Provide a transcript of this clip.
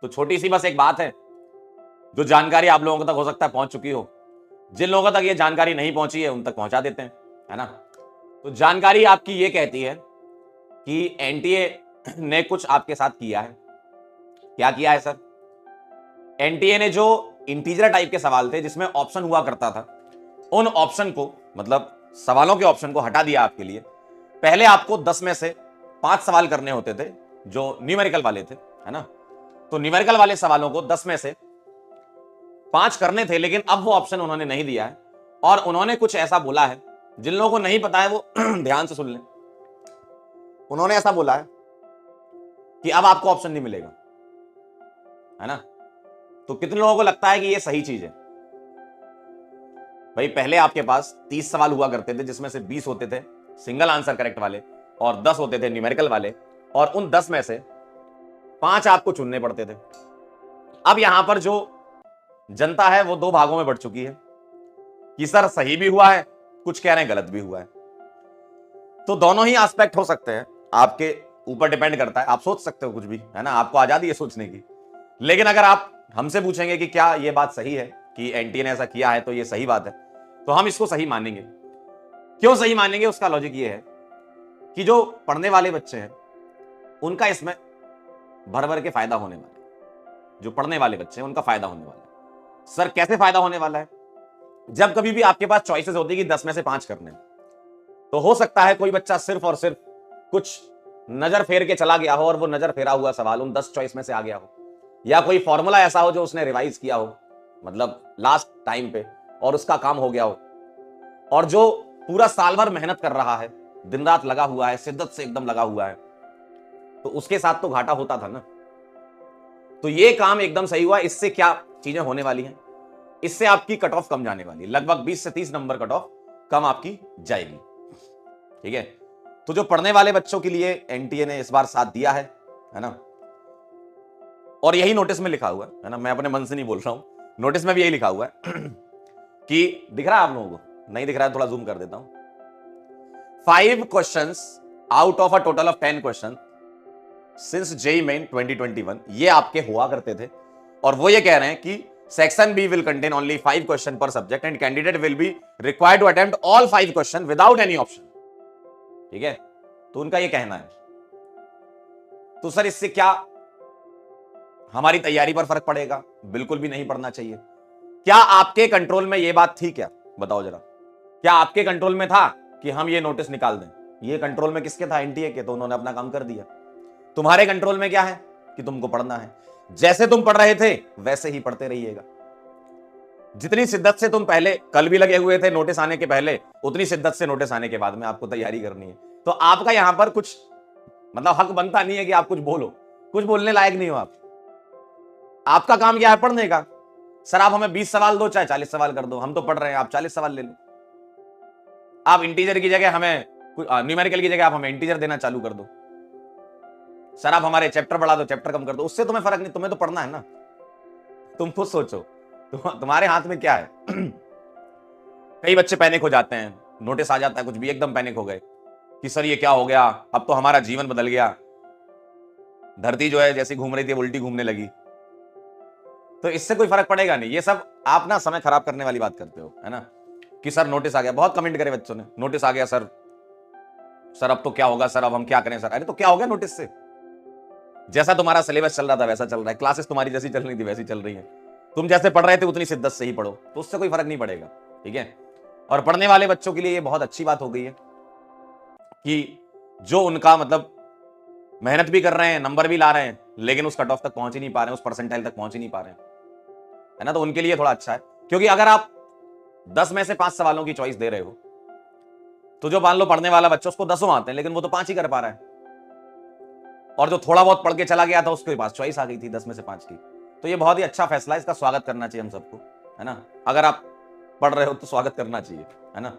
तो छोटी सी बस एक बात है, जो जानकारी आप लोगों तक हो सकता है पहुंच चुकी हो, जिन लोगों तक ये जानकारी नहीं पहुंची है उन तक पहुंचा देते हैं, है ना। तो जानकारी आपकी ये कहती है कि एनटीए ने कुछ आपके साथ किया है। क्या किया है सर? एनटीए ने जो इंटीजर टाइप के सवाल थे जिसमें ऑप्शन हुआ करता था, उन ऑप्शन को, मतलब सवालों के ऑप्शन को हटा दिया आपके लिए। पहले आपको 10 में से 5 सवाल करने होते थे जो न्यूमेरिकल वाले थे, है ना। तो न्यूमेरिकल वाले सवालों को 10 में से 5 करने थे, लेकिन अब वो ऑप्शन उन्होंने नहीं दिया है और उन्होंने कुछ ऐसा बोला है, जिन लोगों को नहीं पता है वो ध्यान से सुन लें। उन्होंने ऐसा बोला है कि अब आपको ऑप्शन नहीं मिलेगा, है ना। तो कितने लोगों को लगता है कि ये सही चीज है? भाई पहले आपके पास 30 सवाल हुआ करते थे जिसमें से 20 होते थे सिंगल आंसर करेक्ट वाले और 10 होते थे न्यूमेरिकल वाले, और उन 10 में से 5 आपको चुनने पड़ते थे। अब यहां पर जो जनता है वो 2 भागों में बढ़ चुकी है कि सर सही भी हुआ है, कुछ कह रहे हैं गलत भी हुआ है। तो दोनों ही एस्पेक्ट हो सकते हैं, आपके ऊपर डिपेंड करता है। आप सोच सकते हो कुछ भी, है ना, आपको आजादी है सोचने की। लेकिन अगर आप हमसे पूछेंगे कि क्या ये बात सही है कि एनटीए ने ऐसा किया है तो ये सही बात है, तो हम इसको सही मानेंगे। क्यों सही मानेंगे? उसका लॉजिक ये है कि जो पढ़ने वाले बच्चे हैं उनका इसमें भर भर के फायदा होने वाला है। जो पढ़ने वाले बच्चे हैं उनका फायदा होने वाला है। सर कैसे फायदा होने वाला है? जब कभी भी आपके पास चॉइसेस होती है कि 10 में से 5 करने, तो हो सकता है कोई बच्चा सिर्फ और सिर्फ कुछ नजर फेर के चला गया हो और वो नजर फेरा हुआ सवाल उन 10 चॉइस में से आ गया हो, या कोई फॉर्मूला ऐसा हो जो उसने रिवाइज किया हो, मतलब लास्ट टाइम पे, और उसका काम हो गया हो। और जो पूरा साल भर मेहनत कर रहा है, दिन रात लगा हुआ है, शिद्दत से एकदम लगा हुआ है, तो उसके साथ तो घाटा होता था ना। तो ये काम एकदम सही हुआ। इससे क्या चीजें होने वाली हैं? इससे आपकी कट ऑफ कम जाने वाली है, लगभग 20 से 30 नंबर कट ऑफ कम आपकी जाएगी, ठीक है। तो जो पढ़ने वाले बच्चों के लिए एनटीए ने इस बार साथ दिया है ना, और यही नोटिस में लिखा हुआ है ना, मैं अपने मन से नहीं बोल रहा हूं, नोटिस में भी यही लिखा हुआ है कि दिख रहा है आप लोगों को? नहीं दिख रहा है, थोड़ा जूम कर देता हूं। 5 questions out of a total of 10 question since JEE main 2021 ये आपके हुआ करते थे, और वो ये कह रहे हैं कि section B will contain only 5 question per subject and candidate will be required to attempt all 5 question without any option, ठीक है। तो उनका ये कहना है। तो सर इससे क्या हमारी तैयारी पर फर्क पड़ेगा? बिल्कुल भी नहीं पड़ना चाहिए। क्या आपके कंट्रोल में ये बात थी क्या? बताओ जरा, क्या आपके कंट्रोल में था कि हम ये नोटिस निकाल दें? ये कंट्रोल में किसके था? एनटीए के। तो उन्होंने अपना काम कर दिया। तुम्हारे कंट्रोल में क्या है कि तुमको पढ़ना है। जैसे तुम पढ़ रहे थे वैसे ही पढ़ते रहिएगा। जितनी शिद्दत से तुम पहले कल भी लगे हुए थे नोटिस आने के पहले, उतनी शिद्दत से नोटिस आने के बाद में आपको तैयारी करनी है। तो आपका यहां पर कुछ मतलब हक बनता नहीं है कि आप कुछ बोलो, कुछ बोलने लायक नहीं हो आप। आपका काम क्या है? पढ़ने का। सर आप हमें 20 सवाल दो चाहे 40 सवाल कर दो, हम तो पढ़ रहे हैं, आप 40 सवाल ले लो। आप इंटीजर की जगह हमें न्यूमेरिकल की जगह आप हमें इंटीजर देना चालू कर दो। सर आप हमारे चैप्टर बढ़ा दो, चैप्टर कम कर दो, उससे तुम्हें फर्क नहीं, तुम्हें तो पढ़ना है ना। तुम खुद सोचो तुम्हारे हाथ में क्या है। कई बच्चे पैनिक हो जाते हैं, नोटिस आ जाता है कुछ भी, एकदम पैनिक हो गए कि सर ये क्या हो गया, अब तो हमारा जीवन बदल गया, धरती जो है जैसी घूम रही थी उल्टी घूमने लगी। तो इससे कोई फर्क पड़ेगा नहीं। ये सब आप ना समय खराब करने वाली बात करते हो, है ना, कि सर नोटिस आ गया। बहुत कमेंट करे बच्चों ने, नोटिस आ गया सर, सर अब तो क्या होगा, सर अब हम क्या करें सर। अरे तो क्या हो गया नोटिस से? जैसा तुम्हारा सिलेबस चल रहा था वैसा चल रहा है, क्लासेस तुम्हारी जैसी चल रही थी वैसी चल रही है, तुम जैसे पढ़ रहे थे उतनी शिद्दत से ही पढ़ो, तो उससे कोई फर्क नहीं पड़ेगा, ठीक है। और पढ़ने वाले बच्चों के लिए ये बहुत अच्छी बात हो गई है कि जो उनका मतलब मेहनत भी कर रहे हैं, नंबर भी ला रहे हैं, लेकिन उस कट ऑफ तक पहुंच ही नहीं पा रहे हैं, उस परसेंटाइल तक पहुंच ही नहीं पा रहे हैं, है ना। तो उनके लिए थोड़ा अच्छा है, क्योंकि अगर आप 10 में से 5 सवालों की चॉइस दे रहे हो, तो जो मान लो पढ़ने वाला बच्चा उसको 10 आते हैं लेकिन वो तो 5 ही कर पा रहा है, और जो थोड़ा बहुत पढ़ के चला गया था उसके पास चॉइस आ गई थी 10 में से 5 की। तो ये बहुत ही अच्छा फैसला है, इसका स्वागत करना चाहिए हम सबको, है ना। अगर आप पढ़ रहे हो तो स्वागत करना चाहिए, है ना।